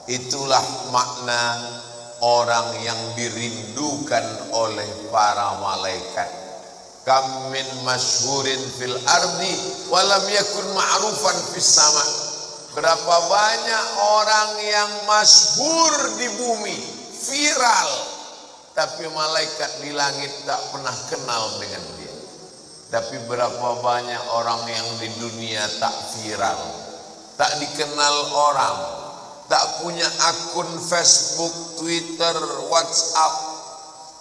Itulah makna orang yang dirindukan oleh para malaikat. Kam min masyhurin fil ardi walam yakun ma'rufan fis sama. Berapa banyak orang yang masyhur di bumi, viral, tapi malaikat di langit tak pernah kenal dengan dia. Tapi berapa banyak orang yang di dunia tak viral, tak dikenal orang, tak punya akun Facebook, Twitter, WhatsApp,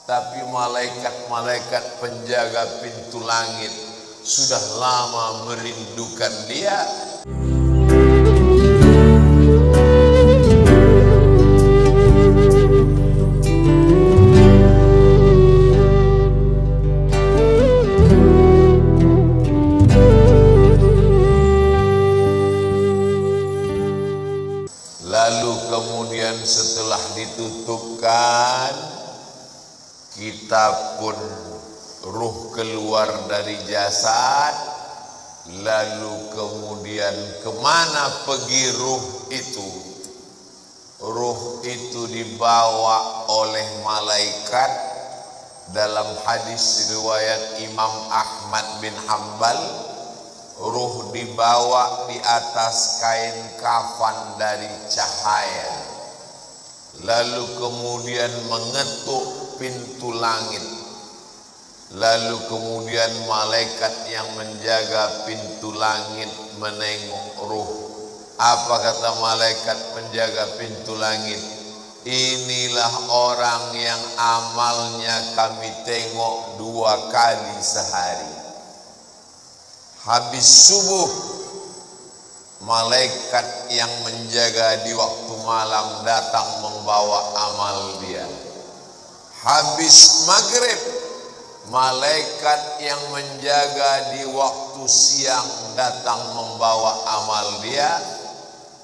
tapi malaikat-malaikat penjaga pintu langit sudah lama merindukan dia. Lalu kemudian setelah ditutupkan, kita pun ruh keluar dari jasad. Lalu kemudian kemana pergi ruh itu? Ruh itu dibawa oleh malaikat. Dalam hadis riwayat Imam Ahmad bin Hanbal, ruh dibawa di atas kain kafan dari cahaya, lalu kemudian mengetuk pintu langit. Lalu kemudian malaikat yang menjaga pintu langit menengok ruh. Apa kata malaikat penjaga pintu langit? Inilah orang yang amalnya kami tengok 2 kali sehari. Habis subuh, malaikat yang menjaga di waktu malam datang membawa amal dia. Habis maghrib, malaikat yang menjaga di waktu siang datang membawa amal dia.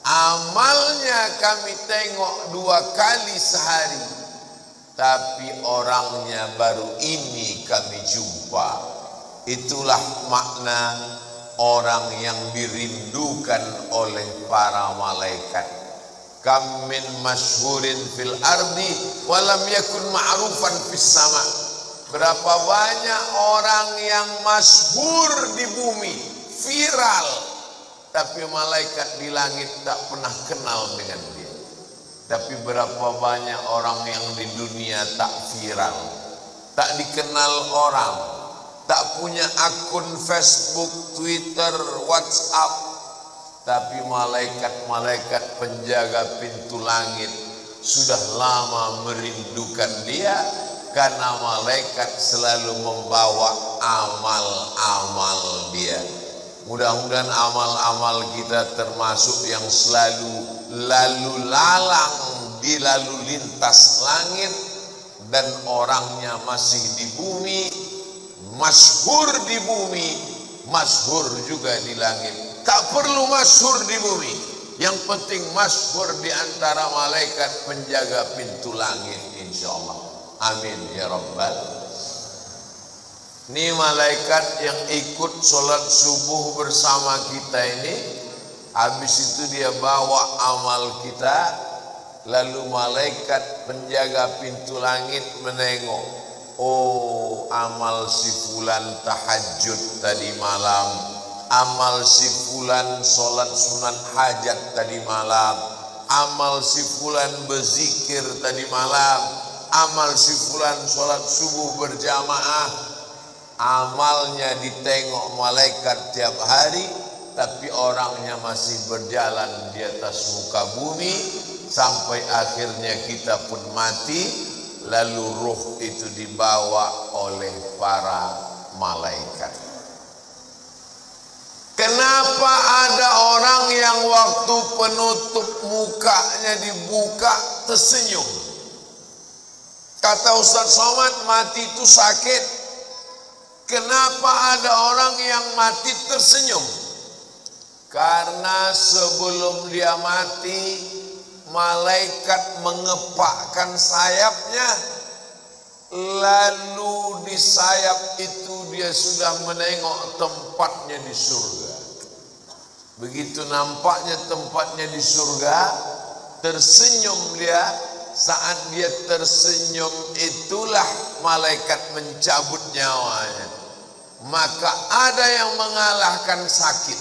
Amalnya kami tengok 2 kali sehari, tapi orangnya baru ini kami jumpa. Itulah makna orang yang dirindukan oleh para malaikat. Kam min masyhurin fil ardi walam yakun ma'rufan fis sama. Berapa banyak orang yang masyhur di bumi, viral, tapi malaikat di langit tak pernah kenal dengan dia. Tapi berapa banyak orang yang di dunia tak viral, tak dikenal orang, tak punya akun Facebook, Twitter, WhatsApp, tapi malaikat-malaikat penjaga pintu langit sudah lama merindukan dia, karena malaikat selalu membawa amal-amal dia. Mudah-mudahan amal-amal kita termasuk yang selalu lalu lalang di lalu lintas langit, dan orangnya masih di bumi, masyhur di bumi, masyhur juga di langit. Tak perlu masyhur di bumi, yang penting masyhur di antara malaikat penjaga pintu langit, insyaallah. Amin ya rabbal. Ini malaikat yang ikut sholat subuh bersama kita ini, habis itu dia bawa amal kita. Lalu malaikat penjaga pintu langit menengok, oh, amal si fulan tahajud tadi malam, amal si fulan sholat sunat hajat tadi malam, amal si fulan berzikir tadi malam, amal si fulan sholat subuh berjamaah. Amalnya ditengok malaikat tiap hari, tapi orangnya masih berjalan di atas muka bumi, sampai akhirnya kita pun mati. Lalu ruh itu dibawa oleh para malaikat. Kenapa ada orang yang waktu penutup mukanya dibuka tersenyum? Kata Ustaz Somad, mati itu sakit. Kenapa ada orang yang mati tersenyum? Karena sebelum dia mati, malaikat mengepakkan sayapnya, lalu di sayap itu dia sudah menengok tempatnya di surga. Begitu nampaknya tempatnya di surga, tersenyum dia, saat dia tersenyum itulah malaikat mencabut nyawanya. Maka ada yang mengalahkan sakit.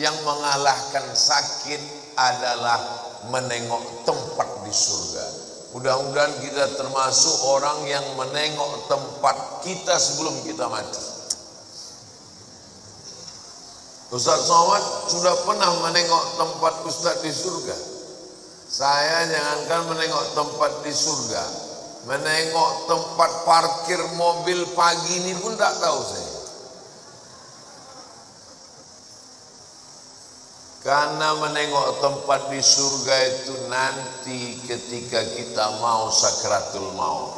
Yang mengalahkan sakit adalah menengok tempat di surga. Mudah-mudahan kita termasuk orang yang menengok tempat kita sebelum kita mati. Ustaz Somad sudah pernah menengok tempat Ustaz di surga. Saya jangankan menengok tempat di surga, menengok tempat parkir mobil pagi ini pun tak tahu saya. Karena menengok tempat di surga itu nanti ketika kita mau sakratul maut.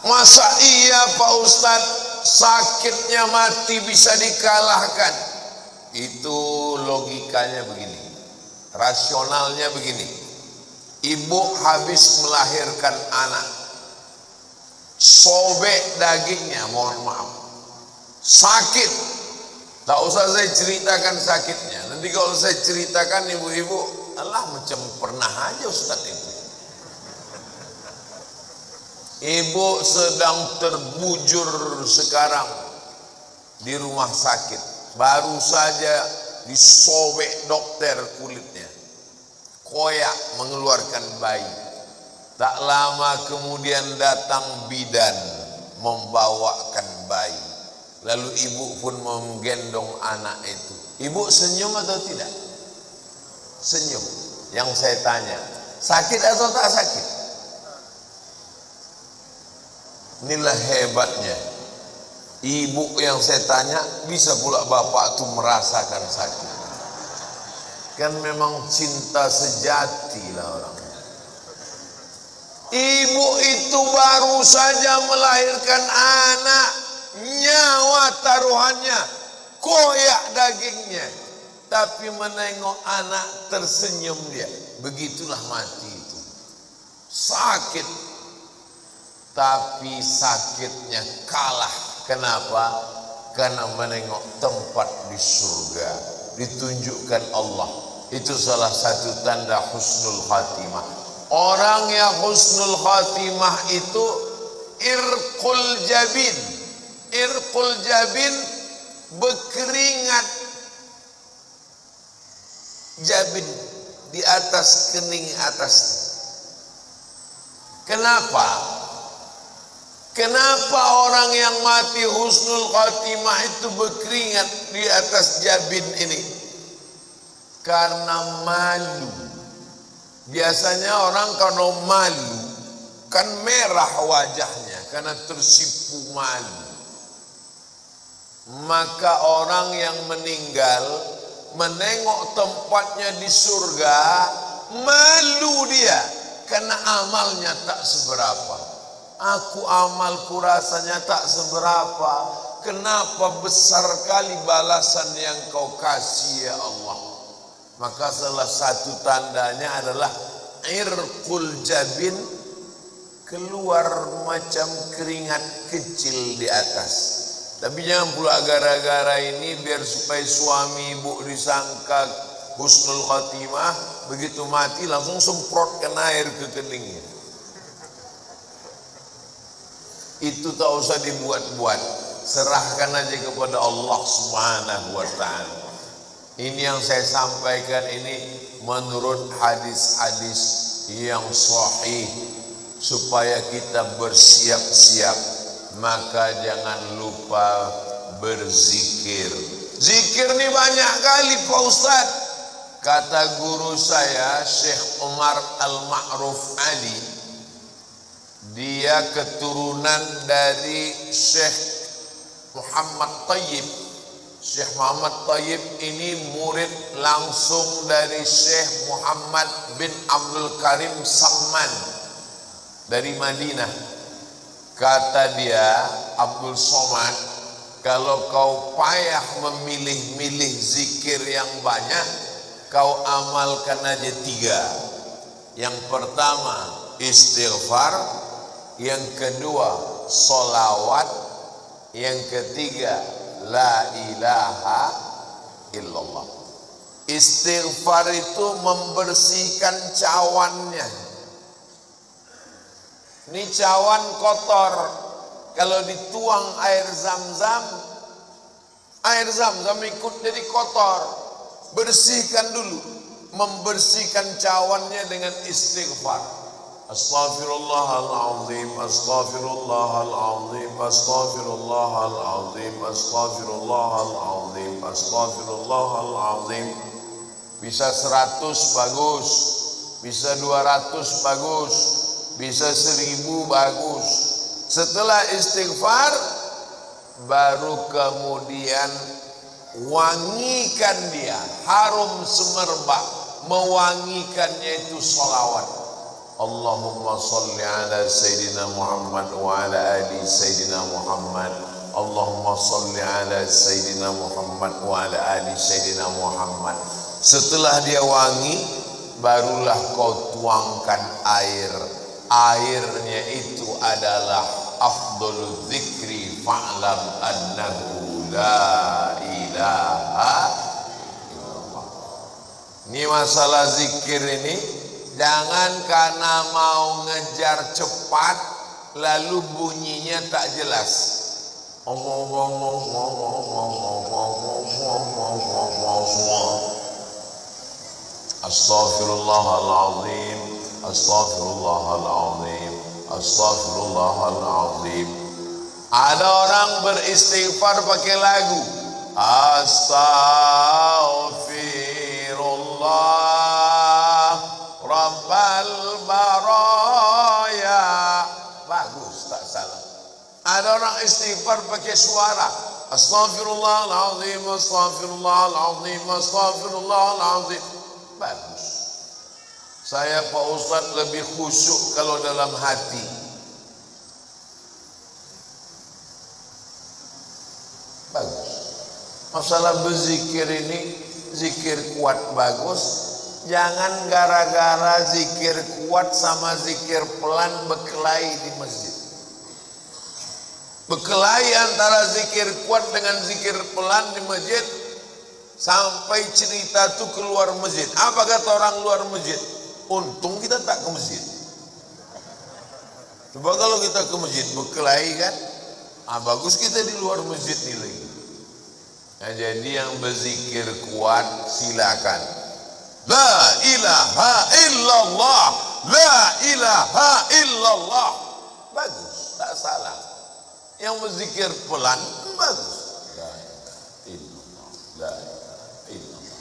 Masa iya Pak Ustadz, sakitnya mati bisa dikalahkan? Itu logikanya begini, rasionalnya begini. Ibu habis melahirkan anak, sobek dagingnya, mohon maaf, sakit. Tak usah saya ceritakan sakitnya. Nanti kalau saya ceritakan ibu-ibu, alah macam pernah aja Ustaz itu. Ibu sedang terbujur sekarang di rumah sakit. Baru saja disobek dokter kulitnya. Koyak mengeluarkan bayi. Tak lama kemudian datang bidan membawakan bayi. Lalu ibu pun menggendong anak itu. Ibu senyum atau tidak? Senyum. Yang saya tanya, sakit atau tak sakit? Inilah hebatnya. Ibu yang saya tanya, bisa pula bapak itu merasakan sakit. Kan memang cinta sejati lah orang. Ibu itu baru saja melahirkan anak, nyawa taruhannya, koyak dagingnya, tapi menengok anak tersenyum dia. Begitulah mati itu, sakit, tapi sakitnya kalah. Kenapa? Karena menengok tempat di surga, ditunjukkan Allah. Itu salah satu tanda husnul khatimah. Orang yang husnul khatimah itu irqul jabin. Irqul jabin, berkeringat jabin di atas kening atas. Kenapa? Kenapa orang yang mati husnul khatimah itu berkeringat di atas jabin ini? Karena malu. Biasanya orang kalau malu kan merah wajahnya karena tersipu malu. Maka orang yang meninggal menengok tempatnya di surga, malu dia karena amalnya tak seberapa. Aku amalku rasanya tak seberapa, kenapa besar kali balasan yang kau kasih ya Allah. Maka salah satu tandanya adalah irqul jabin, keluar macam keringat kecil di atas. Tapi jangan pula gara-gara ini biar supaya suami ibu disangka husnul khatimah, begitu mati langsung semprotkan air ke keningnya. Itu tak usah dibuat-buat, serahkan aja kepada Allah Subhanahu wa ta'ala. Ini yang saya sampaikan ini menurut hadis-hadis yang sahih, supaya kita bersiap-siap. Maka jangan lupa berzikir. Zikir ini banyak kali Pak Ustaz. Kata guru saya Syekh Umar Al-Ma'ruf Ali, dia keturunan dari Syekh Muhammad Tayyib. Syekh Muhammad Tayyib ini murid langsung dari Syekh Muhammad bin Abdul Karim Samman dari Madinah. Kata dia, Abdul Somad, kalau kau payah memilih-milih zikir yang banyak, kau amalkan aja 3. Yang pertama istighfar, yang kedua solawat, yang ketiga la ilaha illallah. Istighfar itu membersihkan cawannya. Ini cawan kotor. Kalau dituang air zam-zam ikut jadi kotor. Bersihkan dulu. Membersihkan cawannya dengan istighfar. Astaghfirullahaladzim, astaghfirullahaladzim, astaghfirullahaladzim, astaghfirullahaladzim, astaghfirullahaladzim. Bisa 100 bagus, bisa 200 bagus, bisa 1000 bagus. Setelah istighfar, baru kemudian wangikan dia, harum semerbak, mewangikannya itu sholawat. Allahumma salli ala Sayyidina Muhammad wa ala ali Sayyidina Muhammad. Allahumma salli ala Sayyidina Muhammad wa ala ali Sayyidina Muhammad. Setelah dia wangi, barulah kau tuangkan air. Airnya itu adalah afdhalul dzikri fa'lam annahu la ilaha illallah. Ini masalah zikir ini, jangan karena mau ngejar cepat lalu bunyinya tak jelas. Astaghfirullahaladzim, astaghfirullahaladzim, astaghfirullahaladzim. Ada orang beristighfar pakai lagu. Astaghfirullah Rabbal baraya. Bagus, tak salah. Ada orang istighfar pakai suara. Astaghfirullahaladzim, astaghfirullahaladzim, astaghfirullahaladzim. Bagus. Saya Pak Ustadz lebih khusyuk kalau dalam hati. Bagus. Masalah berzikir ini, zikir kuat bagus. Jangan gara-gara zikir kuat sama zikir pelan berkelahi di masjid. Berkelahi antara zikir kuat dengan zikir pelan di masjid, sampai cerita itu keluar masjid. Apa kata orang luar masjid? Untung kita tak ke masjid. Coba kalau kita ke masjid berkelahi kan, bagus kita di luar masjid nih lagi. Nah, jadi yang berzikir kuat silakan. La ilaha illallah, la ilaha illallah. Bagus, tak salah. Yang berzikir pelan bagus. La ilaha illallah, la ilaha illallah.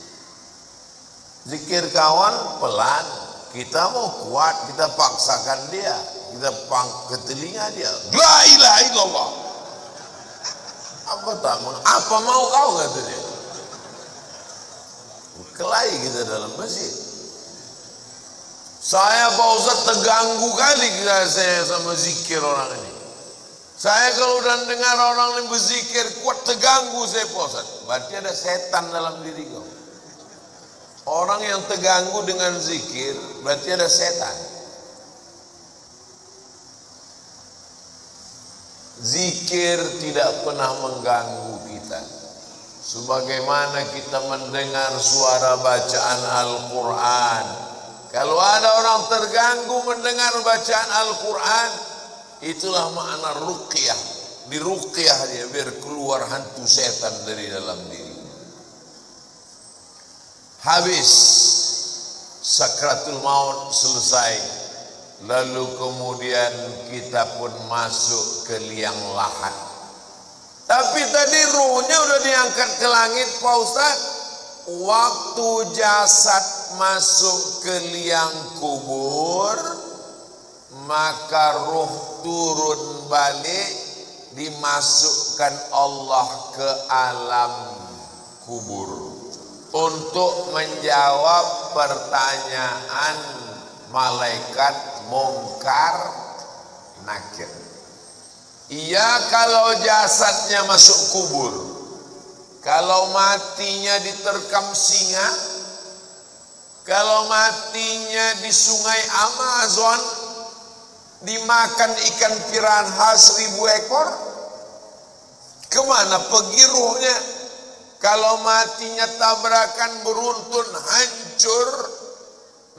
Zikir kawan pelan, kita mau kuat, kita paksakan dia, kita ke telinga dia. La ilaha illallah. Apa mau kau, kata dia. Kelahi kita dalam masjid. Saya Pak Ustadz terganggu kali saya sama zikir orang ini. Saya kalau udah dengar orang yang berzikir kuat, terganggu saya Pak Ustadz. Berarti ada setan dalam diri kau. Orang yang terganggu dengan zikir berarti ada setan. Zikir tidak pernah mengganggu kita. Sebagaimana kita mendengar suara bacaan Al-Quran. Kalau ada orang terganggu mendengar bacaan Al-Quran, itulah makna ruqyah. Diruqyah dia biar keluar hantu setan dari dalam diri. Habis sakratul maut selesai. Lalu kemudian kita pun masuk ke liang lahat. Tapi tadi ruhnya udah diangkat ke langit Pak Ustadz. Waktu jasad masuk ke liang kubur, maka ruh turun balik, dimasukkan Allah ke alam kubur untuk menjawab pertanyaan malaikat Mungkar Nakir. Iya, kalau jasadnya masuk kubur, kalau matinya diterkam singa, kalau matinya di sungai Amazon, dimakan ikan piranha 1000 ekor, kemana pergi ruhnya? Kalau matinya tabrakan beruntun hancur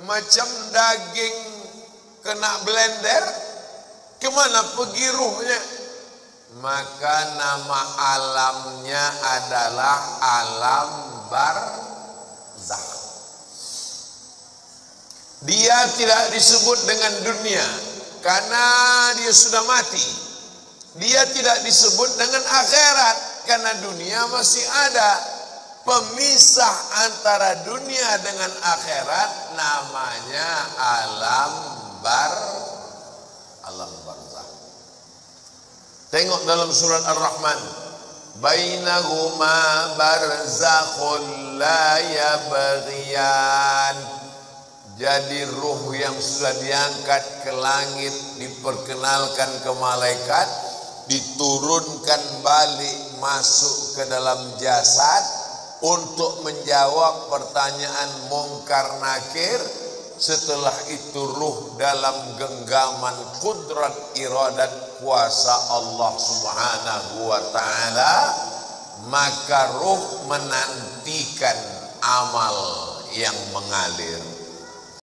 macam daging kena blender, kemana pergi ruhnya? Maka nama alamnya adalah alam barzakh. Dia tidak disebut dengan dunia karena dia sudah mati. Dia tidak disebut dengan akhirat karena dunia masih ada. Pemisah antara dunia dengan akhirat namanya alam barzakh. Tengok dalam surat Ar-Rahman, bainahuma barzakhul la yabghiyan. Jadi ruh yang sudah diangkat ke langit diperkenalkan ke malaikat, diturunkan balik masuk ke dalam jasad untuk menjawab pertanyaan mungkar nakir. Setelah itu ruh dalam genggaman kudrat iradat kuasa Allah Subhanahu wa ta'ala, maka ruh menantikan amal yang mengalir.